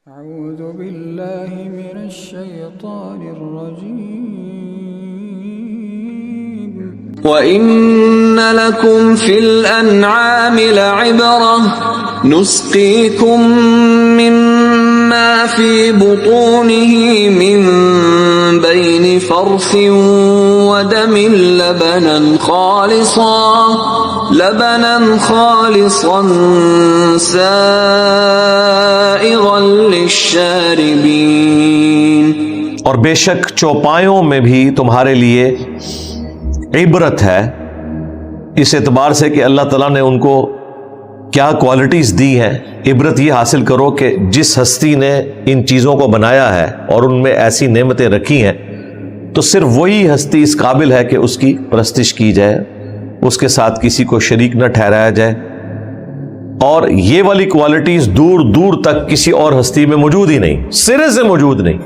أعوذ بالله من الشيطان الرجيم وَإِنَّ لَكُمْ فِي الْأَنْعَامِ لَعِبْرَةً نُسْقِيكُم مِّمَّا فِي بُطُونِهِ مِن بَيْنِ فَرْثٍ وَدَمٍ لَبَنًا خَالِصًا سَائِغًا لِّلشَّارِبِينَ۔ اور بے شک چوپایوں میں بھی تمہارے لیے عبرت ہے، اس اعتبار سے کہ اللہ تعالیٰ نے ان کو کیا کوالٹیز دی ہیں۔ عبرت یہ حاصل کرو کہ جس ہستی نے ان چیزوں کو بنایا ہے اور ان میں ایسی نعمتیں رکھی ہیں تو صرف وہی ہستی اس قابل ہے کہ اس کی پرستش کی جائے، اس کے ساتھ کسی کو شریک نہ ٹھہرایا جائے، اور یہ والی کوالٹیز دور دور تک کسی اور ہستی میں موجود ہی نہیں، سرے سے موجود نہیں۔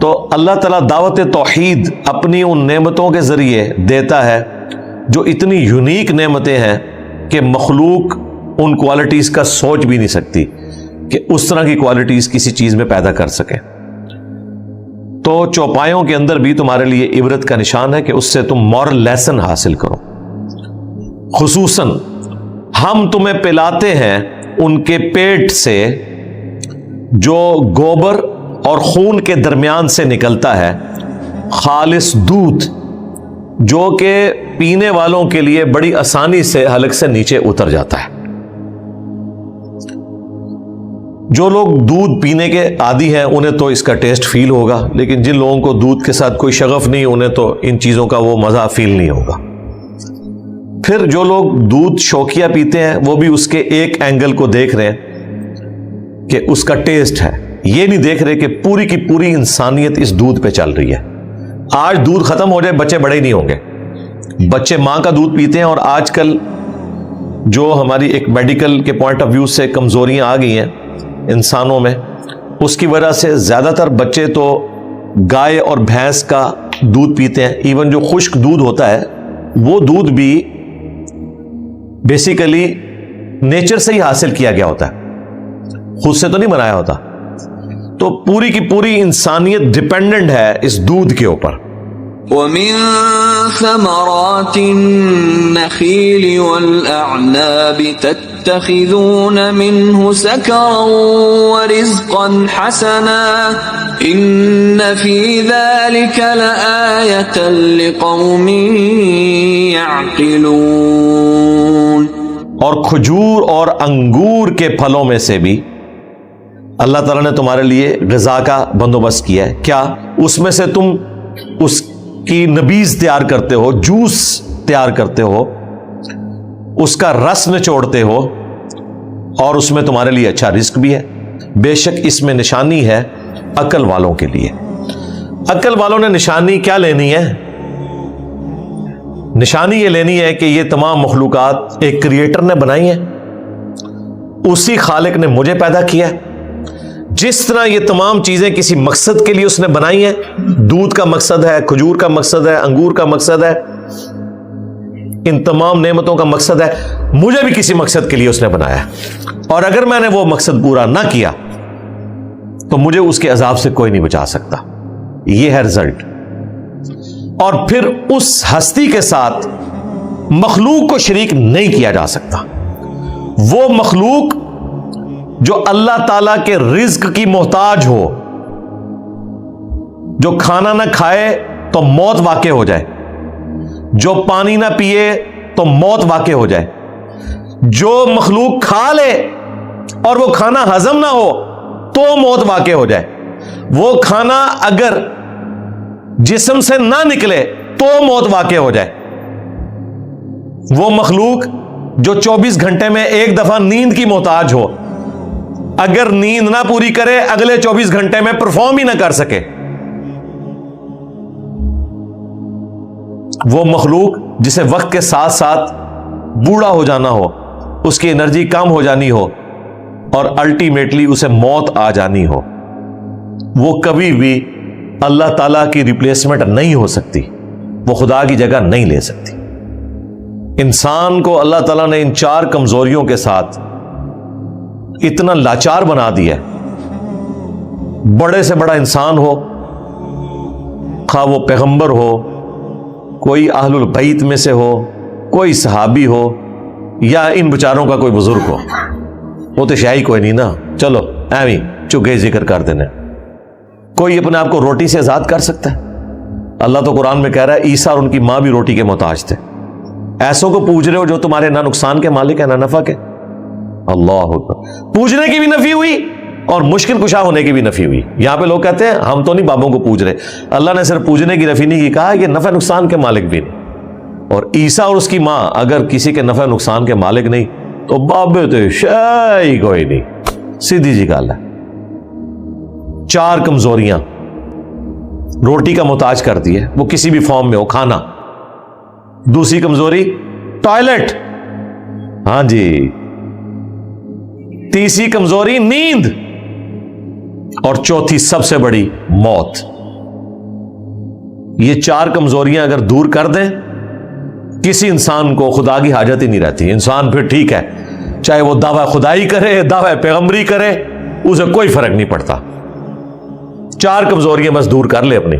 تو اللہ تعالیٰ دعوت توحید اپنی ان نعمتوں کے ذریعے دیتا ہے جو اتنی یونیک نعمتیں ہیں کہ مخلوق ان کوالٹیز کا سوچ بھی نہیں سکتی کہ اس طرح کی کوالٹیز کسی چیز میں پیدا کر سکیں۔ تو چوپایوں کے اندر بھی تمہارے لیے عبرت کا نشان ہے کہ اس سے تم مورل لیسن حاصل کرو۔ خصوصاً ہم تمہیں پلاتے ہیں ان کے پیٹ سے جو گوبر اور خون کے درمیان سے نکلتا ہے، خالص دودھ جو کہ پینے والوں کے لیے بڑی آسانی سے حلق سے نیچے اتر جاتا ہے۔ جو لوگ دودھ پینے کے عادی ہیں انہیں تو اس کا ٹیسٹ فیل ہوگا، لیکن جن لوگوں کو دودھ کے ساتھ کوئی شغف نہیں انہیں تو ان چیزوں کا وہ مزہ فیل نہیں ہوگا۔ پھر جو لوگ دودھ شوقیہ پیتے ہیں وہ بھی اس کے ایک اینگل کو دیکھ رہے ہیں کہ اس کا ٹیسٹ ہے، یہ نہیں دیکھ رہے کہ پوری کی پوری انسانیت اس دودھ پہ چل رہی ہے۔ آج دودھ ختم ہو جائے بچے بڑے ہی نہیں ہوں گے، بچے ماں کا دودھ پیتے ہیں، اور آج کل جو ہماری ایک میڈیکل کے پوائنٹ آف ویو سے کمزوریاں آ گئی ہیں انسانوں میں، اس کی وجہ سے زیادہ تر بچے تو گائے اور بھینس کا دودھ پیتے ہیں۔ ایون جو خشک دودھ ہوتا ہے وہ دودھ بھی بیسیکلی نیچر سے ہی حاصل کیا گیا ہوتا ہے، خود سے تو نہیں بنایا ہوتا۔ تو پوری کی پوری انسانیت ڈیپینڈنٹ ہے اس دودھ کے اوپر۔ وَمِن ثَمَرَاتِ النَّخِيلِ وَالْأَعْنَابِ تَتَّخِذُونَ مِنْهُ سَكَرًا وَرِزْقًا حَسَنًا إِنَّ فِي ذَلِكَ لَآيَةً لِقَوْمٍ يَعْقِلُونَ۔ اور کھجور اور انگور کے پھلوں میں سے بھی اللہ تعالیٰ نے تمہارے لیے غذا کا بندوبست کیا ہے۔ کیا؟ اس میں سے تم اس کی نبیذ تیار کرتے ہو، جوس تیار کرتے ہو، اس کا رس نچوڑتے ہو، اور اس میں تمہارے لیے اچھا رزق بھی ہے۔ بے شک اس میں نشانی ہے عقل والوں کے لیے۔ عقل والوں نے نشانی کیا لینی ہے؟ نشانی یہ لینی ہے کہ یہ تمام مخلوقات ایک کریٹر نے بنائی ہیں، اسی خالق نے مجھے پیدا کیا ہے۔ جس طرح یہ تمام چیزیں کسی مقصد کے لیے اس نے بنائی ہیں، دودھ کا مقصد ہے، کھجور کا مقصد ہے، انگور کا مقصد ہے، ان تمام نعمتوں کا مقصد ہے، مجھے بھی کسی مقصد کے لیے اس نے بنایا ہے، اور اگر میں نے وہ مقصد پورا نہ کیا تو مجھے اس کے عذاب سے کوئی نہیں بچا سکتا۔ یہ ہے رزلٹ۔ اور پھر اس ہستی کے ساتھ مخلوق کو شریک نہیں کیا جا سکتا۔ وہ مخلوق جو اللہ تعالیٰ کے رزق کی محتاج ہو، جو کھانا نہ کھائے تو موت واقع ہو جائے، جو پانی نہ پیے تو موت واقع ہو جائے، جو مخلوق کھا لے اور وہ کھانا ہضم نہ ہو تو موت واقع ہو جائے، وہ کھانا اگر جسم سے نہ نکلے تو موت واقع ہو جائے، وہ مخلوق جو 24 گھنٹے میں ایک دفعہ نیند کی محتاج ہو، اگر نیند نہ پوری کرے اگلے 24 گھنٹے میں پرفارم ہی نہ کر سکے، وہ مخلوق جسے وقت کے ساتھ ساتھ بوڑھا ہو جانا ہو، اس کی انرجی کم ہو جانی ہو، اور الٹیمیٹلی اسے موت آ جانی ہو، وہ کبھی بھی اللہ تعالیٰ کی ریپلیسمنٹ نہیں ہو سکتی، وہ خدا کی جگہ نہیں لے سکتی۔ انسان کو اللہ تعالیٰ نے ان 4 کمزوریوں کے ساتھ اتنا لاچار بنا دیا بڑے سے بڑا انسان ہو، خواہ وہ پیغمبر ہو، کوئی اہل البیت میں سے ہو، کوئی صحابی ہو، یا ان بچاروں کا کوئی بزرگ ہو، وہ تو شاہی کوئی نہیں نا، چلو ایویں چگے ذکر کر دینے۔ کوئی اپنے آپ کو روٹی سے آزاد کر سکتا ہے؟ اللہ تو قرآن میں کہہ رہا ہے عیسیٰ اور ان کی ماں بھی روٹی کے محتاج تھے۔ ایسوں کو پوج رہے ہو جو تمہارے نہ نقصان کے مالک ہیں نہ نفع کے۔ اللہ اکبر، پوجنے کی بھی نفی ہوئی اور مشکل کشا ہونے کی بھی نفی ہوئی۔ یہاں پہ لوگ کہتے ہیں ہم تو نہیں بابوں کو پوج رہے، اللہ نے صرف پوجنے کی نفی نہیں کی، کہا کہ نفع نقصان کے مالک بھی نہیں۔ اور عیسیٰ اور اس کی ماں اگر کسی کے نفع نقصان کے مالک نہیں تو بابے تو شاہی کوئی نہیں، سیدھی جی گل ہے۔ 4 کمزوریاں روٹی کا محتاج کر دی ہے، وہ کسی بھی فارم میں ہو، کھانا۔ دوسری کمزوری ٹوائلٹ، ہاں جی۔ تیسری کمزوری نیند، اور چوتھی سب سے بڑی موت۔ یہ 4 کمزوریاں اگر دور کر دیں کسی انسان کو خدا کی حاجت ہی نہیں رہتی۔ انسان پھر ٹھیک ہے، چاہے وہ دعویٰ خدائی کرے، دعویٰ پیغمبری کرے، اسے کوئی فرق نہیں پڑتا۔ 4 کمزوریاں بس دور کر لے اپنی،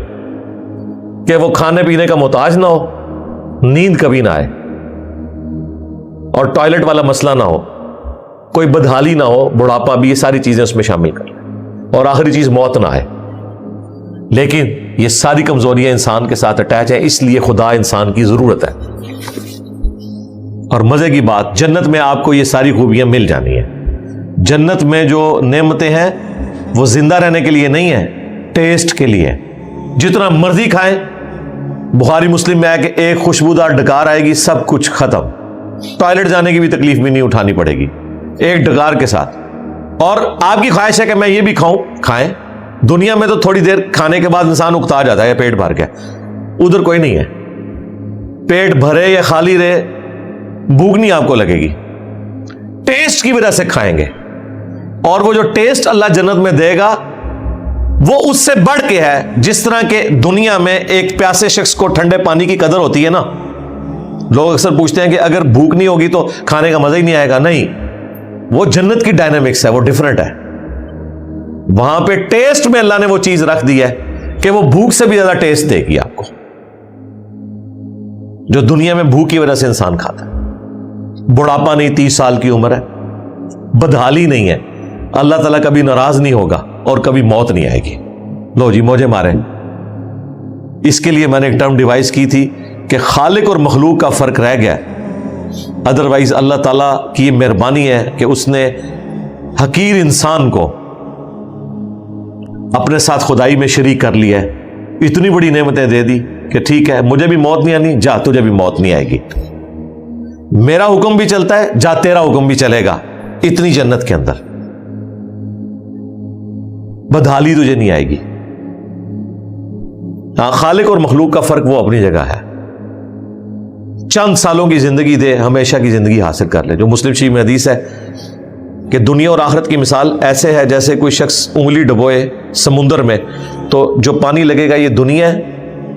کہ وہ کھانے پینے کا محتاج نہ ہو، نیند کبھی نہ آئے، اور ٹوائلٹ والا مسئلہ نہ ہو، کوئی بدحالی نہ ہو، بڑھاپا بھی، یہ ساری چیزیں اس میں شامل کر لیں، اور آخری چیز موت نہ آئے۔ لیکن یہ ساری کمزوریاں انسان کے ساتھ اٹیچ ہیں، اس لیے خدا انسان کی ضرورت ہے۔ اور مزے کی بات، جنت میں آپ کو یہ ساری خوبیاں مل جانی ہیں۔ جنت میں جو نعمتیں ہیں وہ زندہ رہنے کے لیے نہیں ہیں، ٹیسٹ کے لیے۔ جتنا مرضی کھائیں، بخاری مسلم میں ہے کہ ایک خوشبودار ڈکار آئے گی، سب کچھ ختم، ٹوائلٹ جانے کی بھی تکلیف بھی نہیں اٹھانی پڑے گی ایک ڈکار کے ساتھ۔ اور آپ کی خواہش ہے کہ میں یہ بھی کھاؤں، کھائیں۔ دنیا میں تو تھوڑی دیر کھانے کے بعد انسان اکتا جاتا ہے پیٹ بھر کے، ادھر کوئی نہیں ہے، پیٹ بھرے یا خالی رہے بھوک نہیں آپ کو لگے گی، ٹیسٹ کی وجہ سے کھائیں گے۔ اور وہ جو ٹیسٹ اللہ جنت میں دے گا وہ اس سے بڑھ کے ہے، جس طرح کہ دنیا میں ایک پیاسے شخص کو ٹھنڈے پانی کی قدر ہوتی ہے نا۔ لوگ اکثر پوچھتے ہیں کہ اگر بھوک نہیں ہوگی تو کھانے کا مزہ ہی نہیں آئے گا۔ نہیں، وہ جنت کی ڈائنامکس ہے، وہ ڈیفرنٹ ہے۔ وہاں پہ ٹیسٹ میں اللہ نے وہ چیز رکھ دی ہے کہ وہ بھوک سے بھی زیادہ ٹیسٹ دے گی آپ کو، جو دنیا میں بھوک کی وجہ سے انسان کھاتا ہے۔ بڑھاپا نہیں، 30 سال کی عمر ہے، بدحالی نہیں ہے، اللہ تعالیٰ کبھی ناراض نہیں ہوگا، اور کبھی موت نہیں آئے گی۔ لو جی موجے مارے۔ اس کے لیے میں نے ایک ٹرم ڈیوائز کی تھی کہ خالق اور مخلوق کا فرق رہ گیا، ادروائز اللہ تعالیٰ کی یہ مہربانی ہے کہ اس نے حقیر انسان کو اپنے ساتھ خدائی میں شریک کر لیا ہے، اتنی بڑی نعمتیں دے دی کہ ٹھیک ہے مجھے بھی موت نہیں آنی، جا تجھے بھی موت نہیں آئے گی، میرا حکم بھی چلتا ہے، جا تیرا حکم بھی چلے گا، اتنی جنت کے اندر بدحالی تجھے نہیں آئے گی۔ ہاں، خالق اور مخلوق کا فرق وہ اپنی جگہ ہے۔ چند سالوں کی زندگی دے، ہمیشہ کی زندگی حاصل کر لے۔ جو مسلم شریف میں حدیث ہے کہ دنیا اور آخرت کی مثال ایسے ہے جیسے کوئی شخص انگلی ڈبوئے سمندر میں، تو جو پانی لگے گا یہ دنیا ہے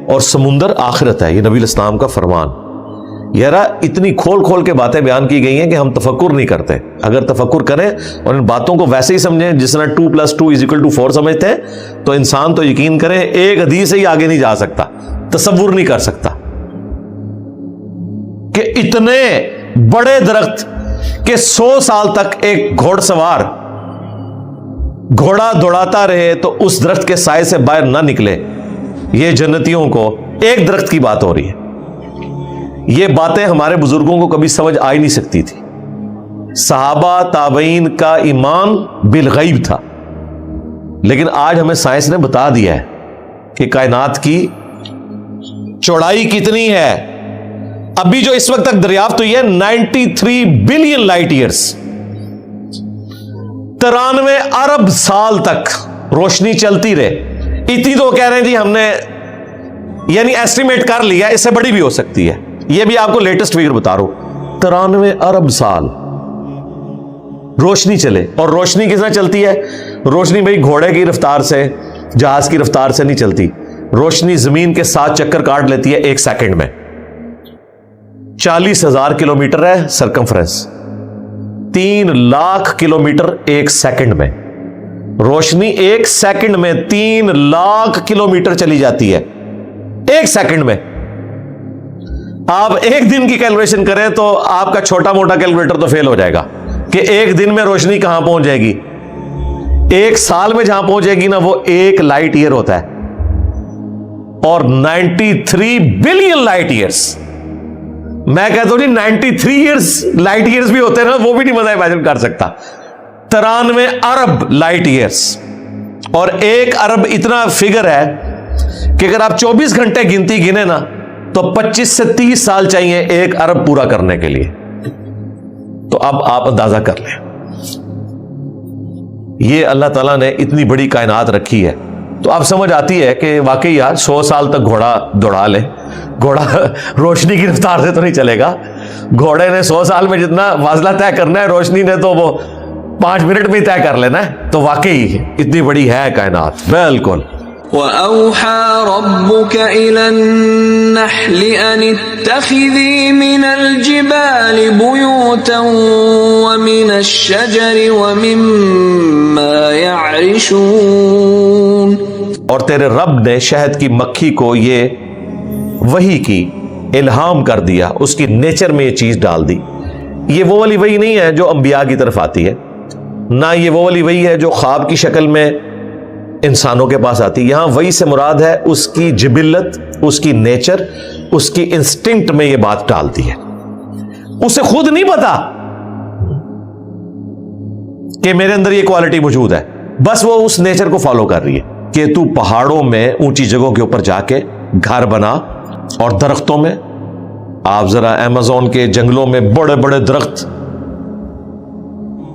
اور سمندر آخرت ہے۔ یہ نبی الاسلام کا فرمان۔ یارا اتنی کھول کھول کے باتیں بیان کی گئی ہیں کہ ہم تفکر نہیں کرتے۔ اگر تفکر کریں اور ان باتوں کو ویسے ہی سمجھیں جس طرح 2+2=4 سمجھتے ہیں، تو انسان تو یقین کریں ایک حدیث سے ہی آگے نہیں جا سکتا، تصور نہیں کر سکتا کہ اتنے بڑے درخت کہ 100 سال تک ایک گھوڑ سوار گھوڑا دوڑاتا رہے تو اس درخت کے سائے سے باہر نہ نکلے۔ یہ جنتیوں کو ایک درخت کی بات ہو رہی ہے۔ یہ باتیں ہمارے بزرگوں کو کبھی سمجھ آ ہی نہیں سکتی تھی۔ صحابہ تابعین کا ایمان بالغیب تھا، لیکن آج ہمیں سائنس نے بتا دیا ہے کہ کائنات کی چوڑائی کتنی ہے۔ ابھی جو اس وقت تک دریافت ہوئی ہے 93 بلین لائٹ ایئرز، 93 ارب سال تک روشنی چلتی رہے۔ اتنی تو کہہ رہے ہیں جی ہم نے یعنی ایسٹیمیٹ کر لیا، اس سے بڑی بھی ہو سکتی ہے۔ یہ بھی آپ کو لیٹسٹ فگر بتا رہا ہوں، 93 ارب سال روشنی چلے۔ اور روشنی کس طرح چلتی ہے؟ روشنی بھائی گھوڑے کی رفتار سے، جہاز کی رفتار سے نہیں چلتی۔ روشنی زمین کے 7 چکر کاٹ لیتی ہے 1 سیکنڈ میں۔ 40,000 کلومیٹر ہے سرکمفرنس، 3 لاکھ کلومیٹر 1 سیکنڈ میں۔ روشنی 1 سیکنڈ میں 3 لاکھ کلومیٹر چلی جاتی ہے، 1 سیکنڈ میں. آپ ایک دن کی کیلکولیشن کریں تو آپ کا چھوٹا موٹا کیلکولیٹر تو فیل ہو جائے گا کہ ایک دن میں روشنی کہاں پہنچ جائے گی. 1 سال میں جہاں پہنچ جائے گی نا وہ 1 لائٹ ایئر ہوتا ہے، اور 93 بلین لائٹ ایئرز. میں کہتا ہوں جی 93 لائٹ ایئرز بھی ہوتے ہیں نا، وہ بھی نہیں مزہ امیجن کر سکتا. 93 ارب لائٹ ایئرز، اور 1 ارب اتنا فگر ہے کہ اگر آپ 24 گھنٹے گنتی گنے نا تو 25 سے 30 سال چاہیے 1 ارب پورا کرنے کے لیے. تو اب آپ اندازہ کر لیں، یہ اللہ تعالیٰ نے اتنی بڑی کائنات رکھی ہے. تو آپ سمجھ آتی ہے کہ واقعی یار 100 سال تک گھوڑا دوڑا لے، گھوڑا روشنی کی رفتار سے تو نہیں چلے گا. گھوڑے نے 100 سال میں جتنا فاصلہ طے کرنا ہے، روشنی نے تو وہ 5 منٹ میں طے کر لینا ہے. تو واقعی اتنی بڑی ہے کائنات. بالکل. وَأَوْحَى رَبُّكَ إِلَى النَّحْلِ أَنِ اتَّخِذِي مِنَ الْجِبَالِ بُيُوتًا وَمِنَ الشَّجَرِ وَمِمَّا يَعْرِشُونَ. اور تیرے رب نے شہد کی مکھی کو یہ وحی کی، الہام کر دیا، اس کی نیچر میں یہ چیز ڈال دی. یہ وہ والی وحی نہیں ہے جو انبیاء کی طرف آتی ہے، نہ یہ وہ والی وحی ہے جو خواب کی شکل میں انسانوں کے پاس آتی. یہاں وحی سے مراد ہے اس کی جبلت، اس کی نیچر، اس کی انسٹنکٹ میں یہ بات ڈالتی ہے. اسے خود نہیں پتا کہ میرے اندر یہ کوالٹی موجود ہے، بس وہ اس نیچر کو فالو کر رہی ہے کہ تو پہاڑوں میں اونچی جگہوں کے اوپر جا کے گھر بنا، اور درختوں میں آپ ذرا ایمیزون کے جنگلوں میں بڑے بڑے درخت،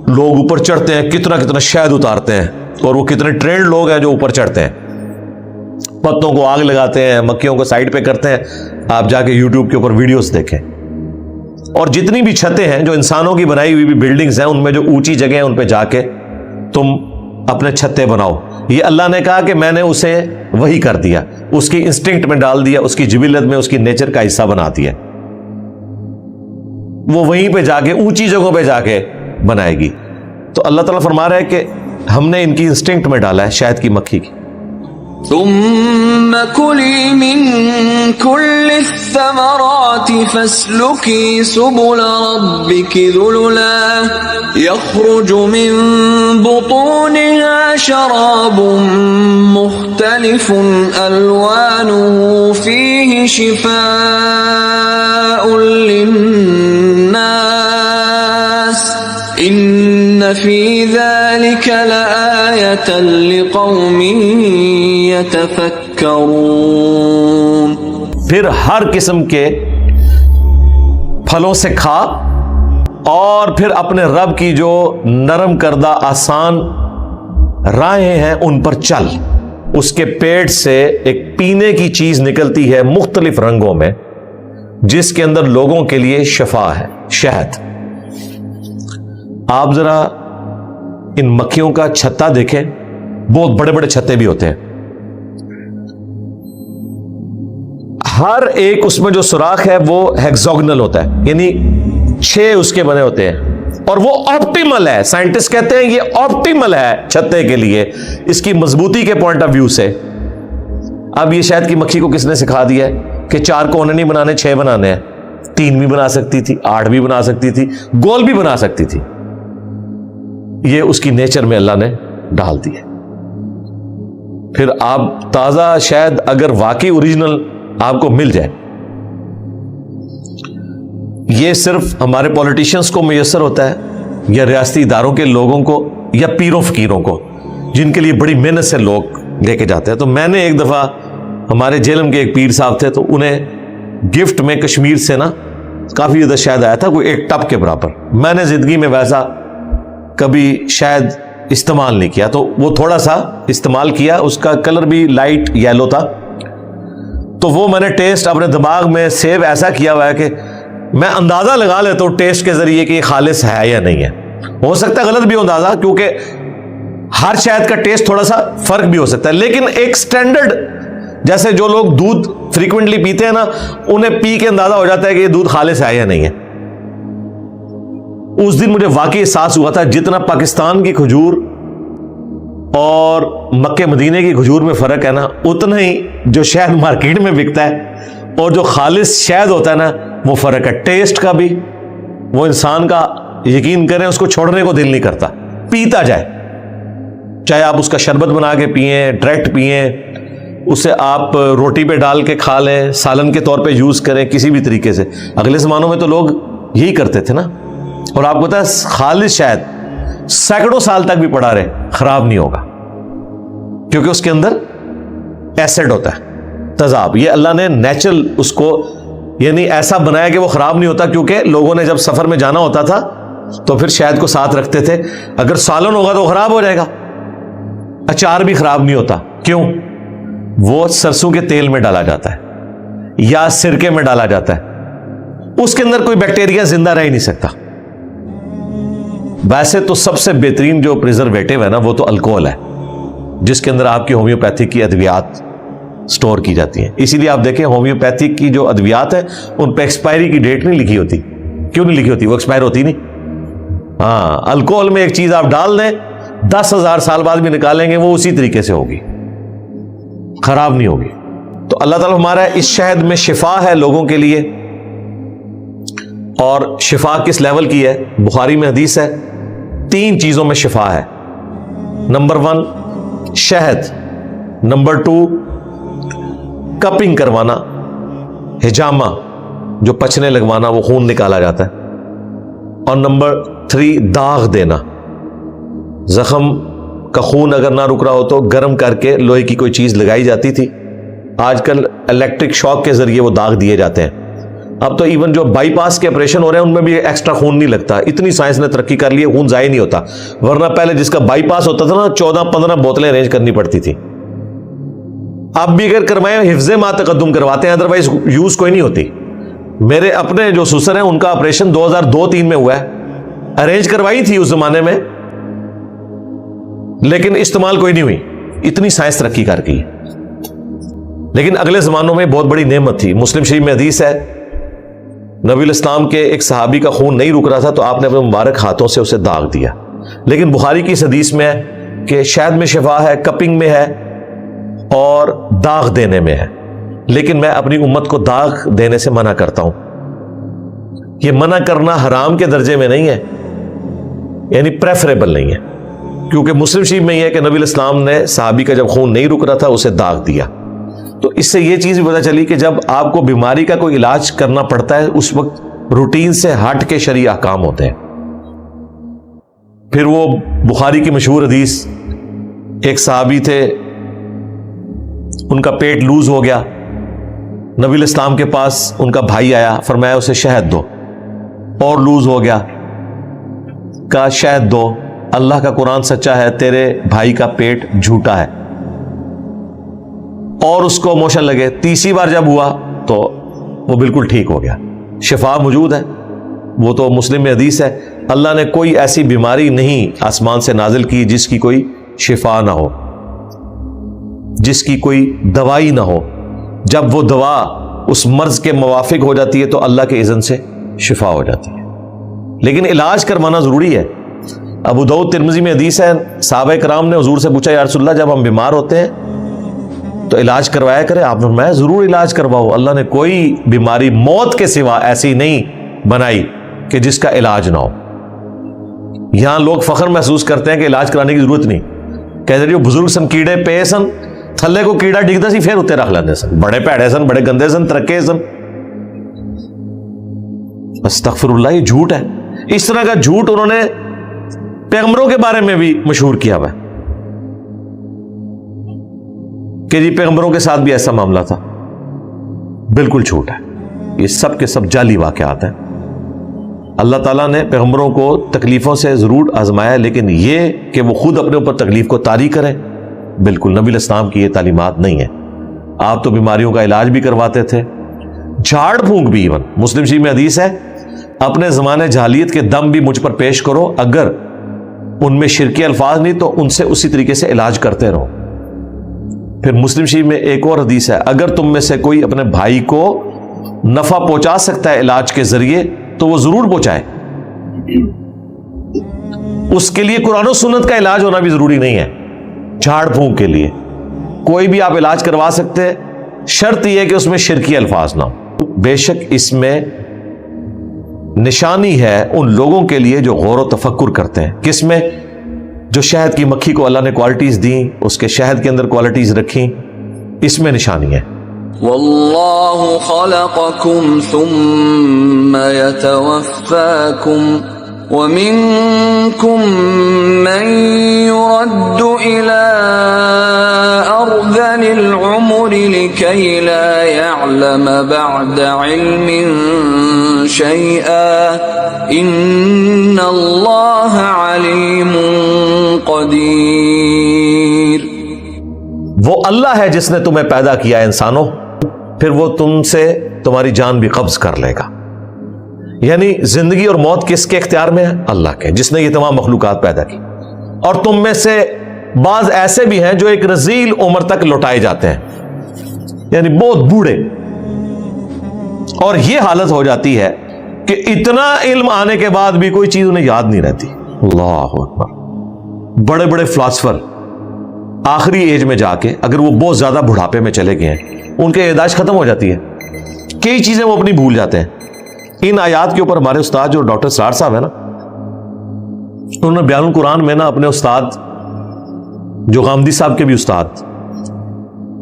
لوگ اوپر چڑھتے ہیں، کتنا کتنا شہد اتارتے ہیں، اور وہ کتنے ٹرینڈ لوگ ہیں جو اوپر چڑھتے ہیں، پتوں کو آگ لگاتے ہیں، مکھیوں کو سائڈ پہ کرتے ہیں. آپ جا کے یوٹیوب کے اوپر ویڈیوز دیکھیں. اور جتنی بھی چھتیں ہیں جو انسانوں کی بنائی ہوئی بھی بلڈنگز ہیں، ان میں جو اونچی جگہ ہیں ان پہ جا کے تم اپنے چھتیں بناؤ. یہ اللہ نے کہا کہ میں نے اسے وہی کر دیا، اس کی انسٹنکٹ میں ڈال دیا، اس کی جبلت میں، اس کی نیچر کا حصہ بنا دیا. وہ وہیں پہ جا کے اونچی جگہوں پہ جا کے بنائے گی. تو اللہ تعالیٰ فرما رہا ہے کہ ہم نے ان کی انسٹنکٹ میں ڈالا ہے شہد کی مکھی کی. ثم كلي من كل الثمرات فاسلكي سبل ربك ذللا يخرج من بطونها شراب مختلف ألوانه فيه شفاء للناس إن في ذلك لآية لقوم يتفكرون. پھر ہر قسم کے پھلوں سے کھا، اور پھر اپنے رب کی جو نرم کردہ آسان راہیں ہیں ان پر چل. اس کے پیٹ سے ایک پینے کی چیز نکلتی ہے مختلف رنگوں میں، جس کے اندر لوگوں کے لیے شفا ہے، شہد. آپ ذرا ان مکھیوں کا چھتا دیکھیں، بہت بڑے بڑے چھتے بھی ہوتے ہیں. ہر ایک اس میں جو سوراخ ہے وہ ہیگزاگنل ہوتا ہے، یعنی 6 اس کے بنے ہوتے ہیں، اور وہ آپٹیمل ہے. سائنٹسٹ کہتے ہیں یہ آپٹیمل ہے چھتے کے لیے، اس کی مضبوطی کے پوائنٹ آف ویو سے. اب یہ شہد کی مکھی کو کس نے سکھا دیا ہے کہ 4 کونے نہیں بنانے، 6 بنانے ہیں. 3 بھی بنا سکتی تھی، 8 بھی بنا سکتی تھی، گول بھی بنا سکتی تھی. یہ اس کی نیچر میں اللہ نے ڈال دی ہے. پھر آپ تازہ شہد اگر واقعی اوریجنل آپ کو مل جائے، یہ صرف ہمارے پولیٹیشنز کو میسر ہوتا ہے، یا ریاستی اداروں کے لوگوں کو، یا پیروں فقیروں کو، جن کے لیے بڑی محنت سے لوگ لے کے جاتے ہیں. تو میں نے ایک دفعہ، ہمارے جیلم کے ایک پیر صاحب تھے، تو انہیں گفٹ میں کشمیر سے نا کافی زیادہ شہد آیا تھا، کوئی 1 ٹب کے برابر. میں نے زندگی میں ویسا کبھی شاید استعمال نہیں کیا، تو وہ تھوڑا سا استعمال کیا، اس کا کلر بھی لائٹ یلو تھا. تو وہ میں نے ٹیسٹ اپنے دماغ میں سیو ایسا کیا ہوا ہے کہ میں اندازہ لگا لیتا ہوں ٹیسٹ کے ذریعے کہ یہ خالص ہے یا نہیں ہے. ہو سکتا ہے غلط بھی ہو اندازہ، کیونکہ ہر شہد کا ٹیسٹ تھوڑا سا فرق بھی ہو سکتا ہے، لیکن ایک سٹینڈرڈ، جیسے جو لوگ دودھ فریکوینٹلی پیتے ہیں نا، انہیں پی کے اندازہ ہو جاتا ہے کہ یہ دودھ خالص ہے یا نہیں ہے. اس دن مجھے واقعی احساس ہوا تھا جتنا پاکستان کی کھجور اور مکے مدینے کی کھجور میں فرق ہے نا، اتنا ہی جو شہد مارکیٹ میں بکتا ہے اور جو خالص شہد ہوتا ہے نا وہ فرق ہے، ٹیسٹ کا بھی۔ وہ انسان کا یقین کریں اس کو چھوڑنے کو دل نہیں کرتا، پیتا جائے، چاہے آپ اس کا شربت بنا کے پئیں، ڈائریکٹ پئیں، اسے آپ روٹی پہ ڈال کے کھا لیں، سالن کے طور پہ یوز کریں، کسی بھی طریقے سے۔ اگلے زمانوں میں تو لوگ یہی کرتے تھے نا۔ اور آپ کو پتا ہے خالص شہد سینکڑوں سال تک بھی پڑا رہے خراب نہیں ہوگا، کیونکہ اس کے اندر ایسڈ ہوتا ہے، تیزاب۔ یہ اللہ نے نیچرل اس کو یعنی ایسا بنایا کہ وہ خراب نہیں ہوتا، کیونکہ لوگوں نے جب سفر میں جانا ہوتا تھا تو پھر شہد کو ساتھ رکھتے تھے، اگر سالن ہوگا تو خراب ہو جائے گا۔ اچار بھی خراب نہیں ہوتا، کیوں؟ وہ سرسوں کے تیل میں ڈالا جاتا ہے یا سرکے میں ڈالا جاتا ہے، اس کے اندر کوئی بیکٹیریا زندہ رہ ہی نہیں سکتا۔ ویسے تو سب سے بہترین جو پریزرویٹو ہے نا وہ تو الکوہل ہے، جس کے اندر آپ کی ہومیوپیتھک کی ادویات سٹور کی جاتی ہیں۔ اسی لیے آپ دیکھیں ہومیوپیتھک کی جو ادویات ہیں ان پہ ایکسپائری کی ڈیٹ نہیں لکھی ہوتی۔ کیوں نہیں لکھی ہوتی؟ وہ ایکسپائر ہوتی نہیں۔ ہاں، الکوہل میں ایک چیز آپ ڈال دیں، 10,000 سال بعد بھی نکالیں گے وہ اسی طریقے سے ہوگی، خراب نہیں ہوگی۔ تو اللہ تعالیٰ ہمارا اس شہد میں شفا ہے لوگوں کے لیے، اور شفا کس لیول کی ہے؟ بخاری میں حدیث ہے 3 چیزوں میں شفا ہے۔ نمبر 1 شہد، نمبر 2 کپنگ کروانا، ہجامہ جو پچنے لگوانا وہ خون نکالا جاتا ہے، اور نمبر 3 داغ دینا، زخم کا خون اگر نہ رک رہا ہو تو گرم کر کے لوہے کی کوئی چیز لگائی جاتی تھی، آج کل الیکٹرک شاک کے ذریعے وہ داغ دیے جاتے ہیں۔ اب تو ایون جو بائی پاس کے آپریشن ہو رہے ہیں ان میں بھی ایکسٹرا خون نہیں لگتا، اتنی سائنس نے ترقی کر لی ہے، خون ضائع نہیں ہوتا۔ ورنہ پہلے جس کا بائی پاس ہوتا تھا نا 14-15 بوتلیں ارینج کرنی پڑتی تھی، اب بھی اگر کروائیں حفظ ما تقدم کرواتے ہیں، ادروائز یوز کوئی نہیں ہوتی۔ میرے اپنے جو سسر ہیں ان کا آپریشن 2002-3 میں ہوا ہے، ارینج کروائی تھی اس زمانے میں لیکن استعمال کوئی نہیں ہوئی، اتنی سائنس ترقی کر گئی۔ لیکن اگلے زمانوں میں بہت بڑی نعمت تھی۔ مسلم شریف میں حدیث ہے نبی الاسلام کے ایک صحابی کا خون نہیں رک رہا تھا تو آپ نے اپنے مبارک ہاتھوں سے اسے داغ دیا۔ لیکن بخاری کی اس حدیث میں ہے کہ شہد میں شفا ہے، کپنگ میں ہے اور داغ دینے میں ہے، لیکن میں اپنی امت کو داغ دینے سے منع کرتا ہوں۔ یہ منع کرنا حرام کے درجے میں نہیں ہے، یعنی پریفریبل نہیں ہے، کیونکہ مسلم شریف میں یہ ہے کہ نبی الاسلام نے صحابی کا جب خون نہیں رک رہا تھا اسے داغ دیا۔ تو اس سے یہ چیز بھی پتہ چلی کہ جب آپ کو بیماری کا کوئی علاج کرنا پڑتا ہے اس وقت روٹین سے ہٹ کے شرعی احکام ہوتے ہیں۔ پھر وہ بخاری کی مشہور حدیث، ایک صحابی تھے ان کا پیٹ لوز ہو گیا، نبی الاسلام کے پاس ان کا بھائی آیا، فرمایا اسے شہد دو، اور لوز ہو گیا، کہا شہد دو، اللہ کا قرآن سچا ہے، تیرے بھائی کا پیٹ جھوٹا ہے، اور اس کو موشن لگے۔ تیسری بار جب ہوا تو وہ بالکل ٹھیک ہو گیا، شفا موجود ہے۔ وہ تو مسلم میں حدیث ہے، اللہ نے کوئی ایسی بیماری نہیں آسمان سے نازل کی جس کی کوئی شفا نہ ہو، جس کی کوئی دوائی نہ ہو۔ جب وہ دوا اس مرض کے موافق ہو جاتی ہے تو اللہ کے اذن سے شفا ہو جاتی ہے، لیکن علاج کروانا ضروری ہے۔ ابو داؤد ترمذی میں حدیث ہے، صحابہ کرام نے حضور سے پوچھا یا رسول اللہ جب ہم بیمار ہوتے ہیں تو علاج کروایا کرے، آپ نے فرمایا ضرور علاج کرواؤ، اللہ نے کوئی بیماری موت کے سوا ایسی نہیں بنائی کہ جس کا علاج نہ ہو۔ یہاں لوگ فخر محسوس کرتے ہیں کہ علاج کرانے کی ضرورت نہیں، کہتے ہیں جو بزرگ سن کیڑے پے سن، تھلے کو کیڑا ڈگتا سی پھر اتنے رکھ لیندے سن، بڑے پیڑے سن، بڑے گندے سن، ترکے سن۔ استغفر اللہ، یہ جھوٹ ہے۔ اس طرح کا جھوٹ انہوں نے پیغمبروں کے بارے میں بھی مشہور کیا ہوا ہے کہ جی پیغمبروں کے ساتھ بھی ایسا معاملہ تھا، بالکل جھوٹ ہے۔ یہ سب کے سب جعلی واقعات ہیں۔ اللہ تعالیٰ نے پیغمبروں کو تکلیفوں سے ضرور آزمایا، لیکن یہ کہ وہ خود اپنے اوپر تکلیف کو طاری کریں، بالکل نبی الاسلام کی یہ تعلیمات نہیں ہے۔ آپ تو بیماریوں کا علاج بھی کرواتے تھے، جھاڑ پھونک بھی، ایون مسلم شریف میں حدیث ہے اپنے زمانے جاہلیت کے دم بھی مجھ پر پیش کرو، اگر ان میں شرکی الفاظ نہیں تو ان سے اسی طریقے سے علاج کرتے رہو۔ پھر مسلم شریف میں ایک اور حدیث ہے، اگر تم میں سے کوئی اپنے بھائی کو نفع پہنچا سکتا ہے علاج کے ذریعے تو وہ ضرور پہنچائے، اس کے لیے قرآن و سنت کا علاج ہونا بھی ضروری نہیں ہے، جھاڑ پھونک کے لیے کوئی بھی آپ علاج کروا سکتے ہیں، شرط یہ ہے کہ اس میں شرکی الفاظ نہ ہو۔ بے شک اس میں نشانی ہے ان لوگوں کے لیے جو غور و تفکر کرتے ہیں۔ کس میں؟ جو شہد کی مکھی کو اللہ نے کوالٹیز دیں، اس کے شہد کے اندر کوالٹیز رکھیں، اس میں نشانی ہے۔ واللہ خلقکم ثم یتوفاکم ومنکم من يرد الى ارذل العمر لكي لا يعلم بعد علم شيئا ان اللہ علیم قدیر۔ وہ اللہ ہے جس نے تمہیں پیدا کیا انسانوں، پھر وہ تم سے تمہاری جان بھی قبض کر لے گا۔ یعنی زندگی اور موت کس کے اختیار میں ہے؟ اللہ کے، جس نے یہ تمام مخلوقات پیدا کی۔ اور تم میں سے بعض ایسے بھی ہیں جو ایک رذیل عمر تک لوٹائے جاتے ہیں، یعنی بہت بوڑھے، اور یہ حالت ہو جاتی ہے کہ اتنا علم آنے کے بعد بھی کوئی چیز انہیں یاد نہیں رہتی۔ اللہ اکبر۔ بڑے بڑے فلاسفر آخری ایج میں جا کے اگر وہ بہت زیادہ بڑھاپے میں چلے گئے ہیں، ان کے یادداشت ختم ہو جاتی ہے، کئی چیزیں وہ اپنی بھول جاتے ہیں۔ ان آیات کے اوپر ہمارے استاد جو ڈاکٹر سرار صاحب ہیں نا، انہوں نے بیان القرآن میں نا اپنے استاد جو غامدی صاحب کے بھی استاد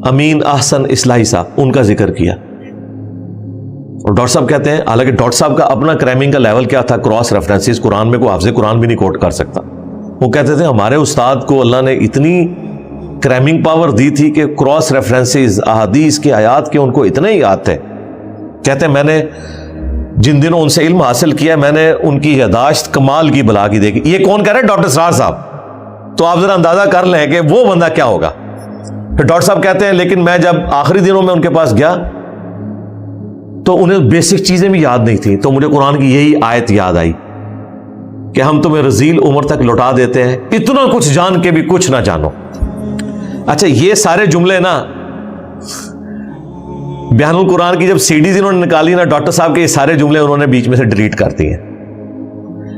امین احسن اصلاحی صاحب، ان کا ذکر کیا۔ اور ڈاکٹر صاحب کہتے ہیں، حالانکہ ڈاکٹر صاحب کا اپنا کریمنگ کا لیول کیا تھا، کراس ریفرنسز قرآن میں کوئی حافظ قرآن بھی نہیں کوٹ کر سکتا۔ وہ کہتے تھے ہمارے استاد کو اللہ نے اتنی کریمنگ پاور دی تھی کہ کراس ریفرنسز احادیث کے آیات کے ان کو اتنے ہی یاد تھے۔ کہتے ہیں میں نے جن دنوں ان سے علم حاصل کیا، میں نے ان کی یادداشت کمال کی بلا کی دیکھی۔ یہ کون کہہ رہے ہیں؟ ڈاکٹر سرار صاحب۔ تو آپ ذرا اندازہ کر لیں کہ وہ بندہ کیا ہوگا۔ پھر ڈاکٹر صاحب کہتے ہیں لیکن میں جب آخری دنوں میں ان کے پاس گیا تو انہیں بیسک چیزیں بھی یاد نہیں تھیں، تو مجھے قرآن کی یہی آیت یاد آئی کہ ہم تمہیں رذیل عمر تک لوٹا دیتے ہیں، اتنا کچھ جان کے بھی کچھ نہ جانو۔ اچھا، یہ سارے جملے نا بیان القرآن کی جب سیڈیز انہوں نے نکالی نا، ڈاکٹر صاحب کے یہ سارے جملے انہوں نے بیچ میں سے ڈیلیٹ کر دیے۔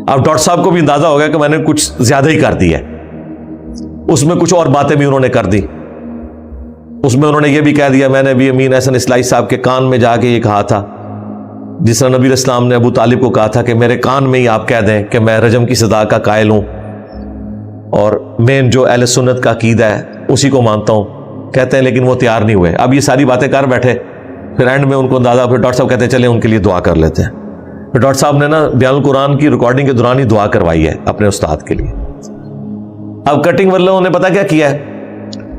اب ڈاکٹر صاحب کو بھی اندازہ ہو گیا کہ میں نے کچھ زیادہ ہی کر دی ہے، اس میں کچھ اور باتیں بھی انہوں نے کر دی۔ اس میں انہوں نے یہ بھی کہہ دیا، میں نے بھی امین احسن اصلاحی صاحب کے کان میں جا کے یہ کہا تھا، جس طرح نبی علیہ السلام نے ابو طالب کو کہا تھا کہ میرے کان میں ہی آپ کہہ دیں کہ میں رجم کی سزا کا قائل ہوں، اور مین جو اہل سنت کا عقیدہ ہے اسی کو مانتا ہوں۔ کہتے ہیں لیکن وہ تیار نہیں ہوئے، اب یہ ساری باتیں کر بیٹھے، پھر اینڈ میں ان کو اندازہ، پھر ڈاکٹر صاحب کہتے ہیں چلیں ان کے لیے دعا کر لیتے ہیں۔ پھر ڈاکٹر صاحب نے نا بیان القرآن کی ریکارڈنگ کے دوران ہی دعا کروائی ہے اپنے استاد کے لیے۔ اب کٹنگ والوں نے پتا کیا کیا ہے،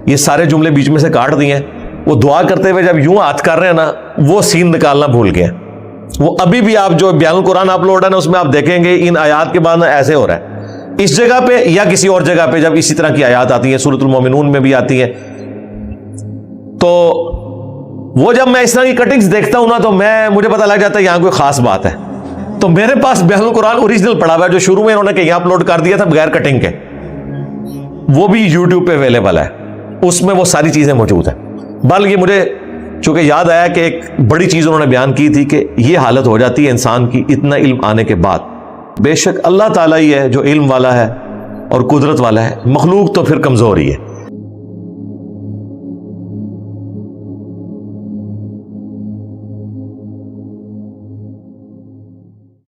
یہ سارے جملے بیچ میں سے کاٹ دیے ہیں۔ وہ دعا کرتے ہوئے جب یوں ہاتھ کر رہے ہیں نا، وہ سین نکالنا بھول گئے۔ وہ ابھی بھی آپ جو بیان القرآن اپلوڈ ہے نا، اس میں آپ دیکھیں گے ان آیات کے بعد ایسے ہو رہا ہے، اس جگہ پہ یا کسی اور جگہ پہ جب اسی طرح کی آیات آتی ہیں، سورۃ المومنون میں بھی آتی ہیں، تو وہ جب میں اس طرح کی کٹنگز دیکھتا ہوں نا تو مجھے پتہ لگ جاتا ہے یہاں کوئی خاص بات ہے۔ تو میرے پاس بیان القرآن اوریجنل پڑا ہوا ہے جو شروع میں انہوں نے کہیں اپلوڈ کر دیا تھا بغیر کٹنگ کے، وہ بھی یوٹیوب پہ اویلیبل ہے، اس میں وہ ساری چیزیں موجود ہیں۔ بلکہ مجھے چونکہ یاد آیا کہ ایک بڑی چیز انہوں نے بیان کی تھی کہ یہ حالت ہو جاتی ہے انسان کی اتنا علم آنے کے بعد۔ بے شک اللہ تعالیٰ ہی ہے جو علم والا ہے اور قدرت والا ہے، مخلوق تو پھر کمزور ہی ہے۔